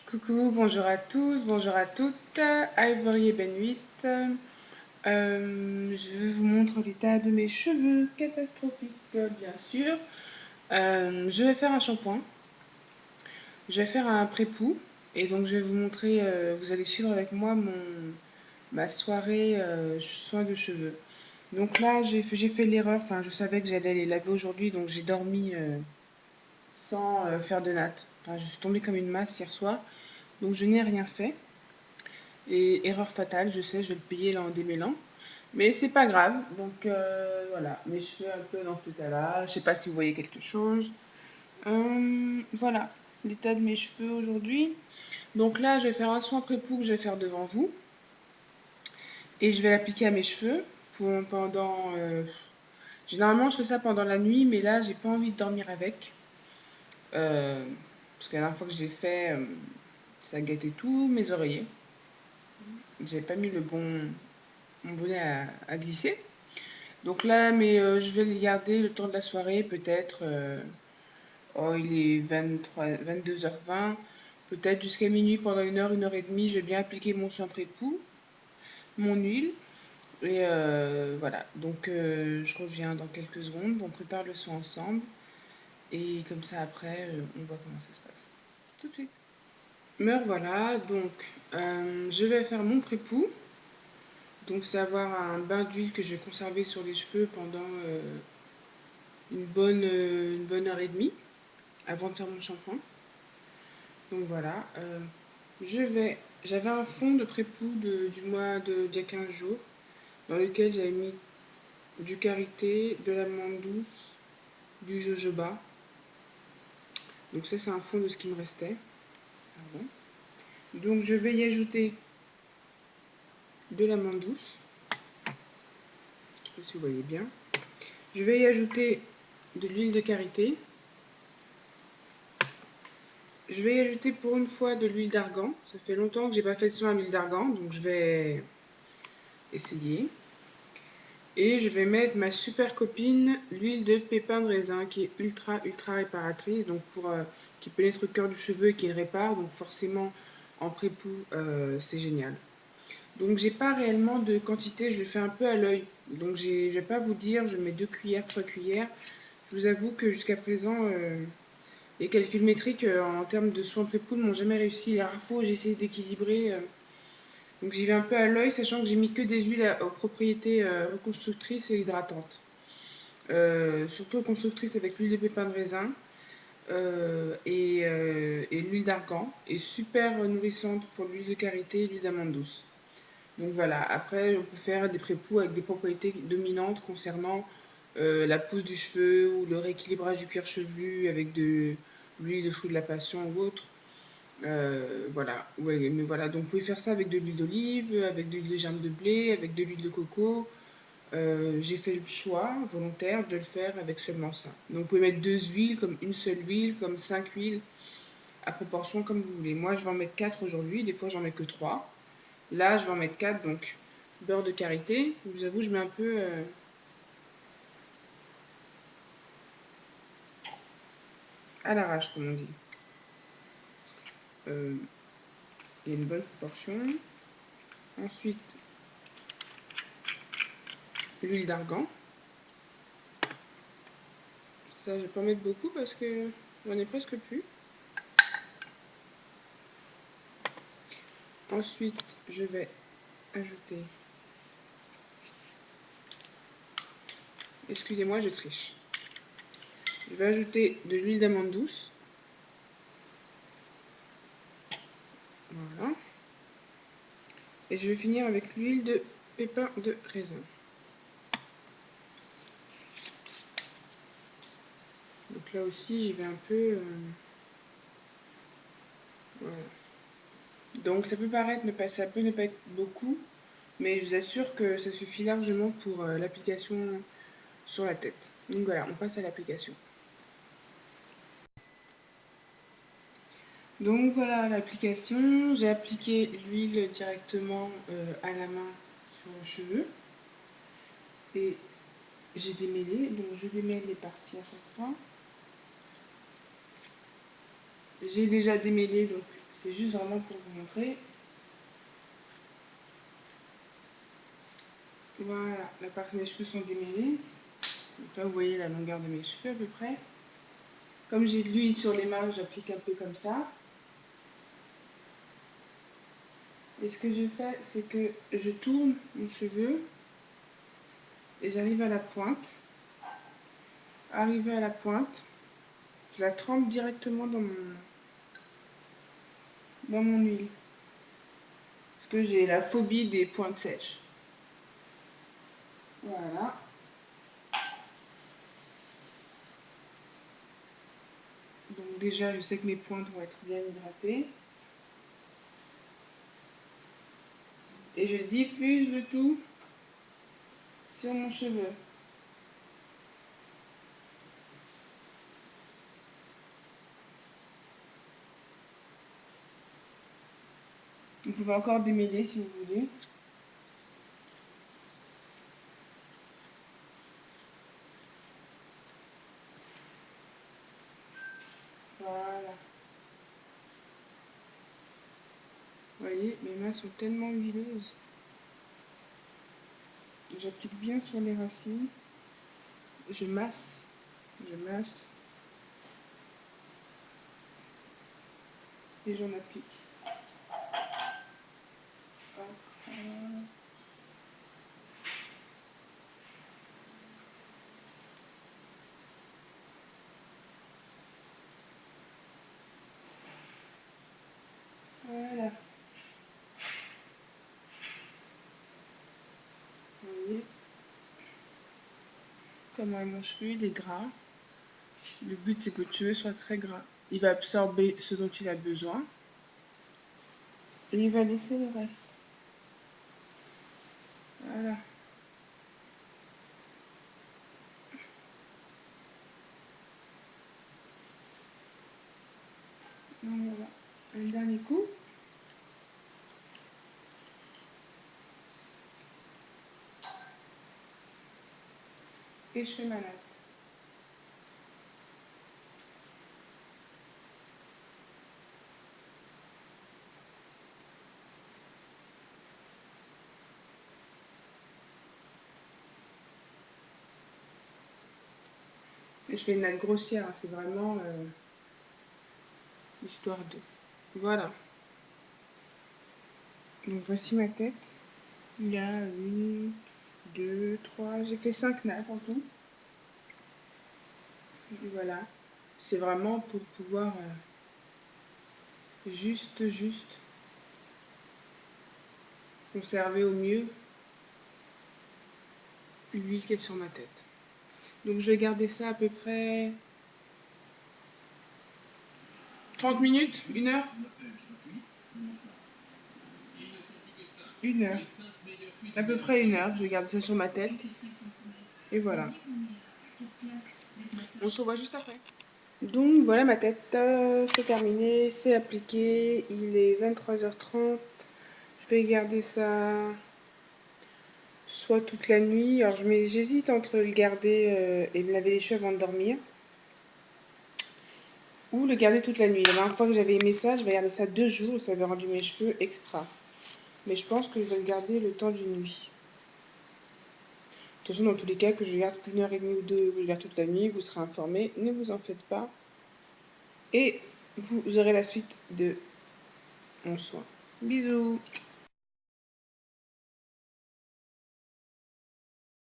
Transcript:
Coucou, bonjour à tous, bonjour à toutes, Ivory et Benuit. Je vous montre l'état de mes cheveux, catastrophique bien sûr. Je vais faire un shampoing, je vais faire un pré-poux et donc je vais vous montrer, vous allez suivre avec moi ma soirée soin de cheveux. Donc là j'ai fait l'erreur, enfin je savais que j'allais les laver aujourd'hui donc j'ai dormi sans faire de natte. Enfin, je suis tombée comme une masse hier soir donc je n'ai rien fait. Et erreur fatale, je sais, je vais le payer là en démêlant. Mais c'est pas grave. Donc voilà, mes cheveux un peu dans cet état-là. Je sais pas si vous voyez quelque chose. Voilà, l'état de mes cheveux aujourd'hui. Donc là, je vais faire un soin pré-poux que je vais faire devant vous. Et je vais l'appliquer à mes cheveux pendant. Généralement, je fais ça pendant la nuit, mais là, j'ai pas envie de dormir avec. Euh, Parce que la dernière fois que j'ai fait, ça a gâté tous mes oreillers. J'ai pas mis mon bonnet à glisser. Donc là, mais je vais le garder le temps de la soirée, peut-être. Oh, il est 22h20, peut-être jusqu'à minuit pendant une heure et demie. Je vais bien appliquer mon soin pré-poux, mon huile. Et voilà. Donc je reviens dans quelques secondes. On prépare le soin ensemble. Et comme ça, après, on voit comment ça se passe. Tout de suite. Me revoilà. Donc, je vais faire mon pré-poux. Donc, c'est avoir un bain d'huile que je vais conserver sur les cheveux pendant une bonne heure et demie avant de faire mon shampoing. Donc voilà, j'avais un fond de pré-poux du mois d'il y a 15 jours dans lequel j'avais mis du karité, de l'amande douce, du jojoba. Donc ça c'est un fond de ce qui me restait. Pardon. Donc je vais y ajouter de l'amande douce, si vous voyez bien. Je vais y ajouter de l'huile de karité. Je vais y ajouter pour une fois de l'huile d'argan. Ça fait longtemps que j'ai pas fait de soin à l'huile d'argan, donc je vais essayer. Et je vais mettre ma super copine, l'huile de pépin de raisin, qui est ultra réparatrice, donc qui pénètre le cœur du cheveu et qui le répare, donc forcément en pré-poux, c'est génial. Donc j'ai pas réellement de quantité, je le fais un peu à l'œil. Donc je vais pas vous dire, je mets 2 cuillères, 3 cuillères. Je vous avoue que jusqu'à présent, les calculs métriques en termes de soins pré-poux ne m'ont jamais réussi. Les rares fois j'ai essayé d'équilibrer. Donc j'y vais un peu à l'œil, sachant que j'ai mis que des huiles aux propriétés reconstructrices et hydratantes. Surtout reconstructrices avec l'huile de pépin de raisin et l'huile d'argan. Et super nourrissante pour l'huile de karité et l'huile d'amande douce. Donc voilà, après on peut faire des pré-poux avec des propriétés dominantes concernant la pousse du cheveu ou le rééquilibrage du cuir chevelu avec de l'huile de fruits de la passion ou autre. Voilà, ouais, mais voilà, donc vous pouvez faire ça avec de l'huile d'olive, avec de l'huile de germe de blé, avec de l'huile de coco. J'ai fait le choix volontaire de le faire avec seulement ça. Donc vous pouvez mettre 2 huiles, comme une seule huile, comme 5 huiles, à proportion comme vous voulez. Moi je vais en mettre 4 aujourd'hui, des fois j'en mets que 3. Là je vais en mettre 4, donc beurre de karité. Je vous avoue, je mets un peu à l'arrache, comme on dit. Il y a une bonne proportion. Ensuite, l'huile d'argan. Ça, je vais pas en mettre beaucoup parce que j'en ai presque plus. Ensuite, je vais ajouter... Excusez-moi, je triche. Je vais ajouter de l'huile d'amande douce. Voilà. Et je vais finir avec l'huile de pépin de raisin. Donc là aussi, j'y vais un peu... voilà. Donc ça peut paraître, ça peut ne pas être beaucoup, mais je vous assure que ça suffit largement pour l'application sur la tête. Donc voilà, on passe à l'application. Donc voilà l'application. J'ai appliqué l'huile directement à la main sur le cheveu. Et j'ai démêlé, donc je démêle les parties à chaque fois. J'ai déjà démêlé, donc C'est juste vraiment pour vous montrer. Voilà, la partie de mes cheveux sont démêlés. Donc là, vous voyez la longueur de mes cheveux à peu près. Comme j'ai de l'huile sur les mains, j'applique un peu comme ça. Et ce que je fais, c'est que je tourne mon cheveu et j'arrive à la pointe. Arrivé à la pointe, je la trempe directement dans mon huile. Parce que j'ai la phobie des pointes sèches. Voilà. Donc déjà, je sais que mes pointes vont être bien hydratées. Et je diffuse le tout sur mon cheveu. Vous pouvez encore démêler si vous voulez. Voilà. Vous voyez, mes mains sont tellement huileuses. J'applique bien sur les racines. Je masse. Je masse. Et j'en applique. Hop, voilà. Voilà. Vous voyez comment mon cheveu il est gras. Le but c'est que le cheveu soit très gras. Il va absorber ce dont il a besoin. Et il va laisser le reste. Voilà. Donc voilà. Le dernier coup. Et je fais ma natte. Et je fais une natte grossière, hein. C'est vraiment histoire de... Voilà. Donc voici ma tête. Il y a une, deux, trois... J'ai fait 5 nattes en tout. Et voilà. C'est vraiment pour pouvoir juste conserver au mieux l'huile qui est sur ma tête. Donc je vais garder ça à peu près 30 minutes, 1 heure. 1 heure. À peu près 1 heure, je vais garder ça sur ma tête. Et voilà. On se revoit juste après. Donc voilà, ma tête, c'est terminé, c'est appliqué. Il est 23h30. Je vais garder ça soit toute la nuit. Alors j'hésite entre le garder et me laver les cheveux avant de dormir, ou le garder toute la nuit. La dernière fois que j'avais aimé ça, je vais garder ça 2 jours et ça avait rendu mes cheveux extra. Mais je pense que je vais le garder le temps d'une nuit. De toute façon, dans tous les cas, que je garde qu'1 heure et demie ou 2, que je garde toute la nuit, vous serez informés. Ne vous en faites pas. Et vous aurez la suite de mon soin. Bisous!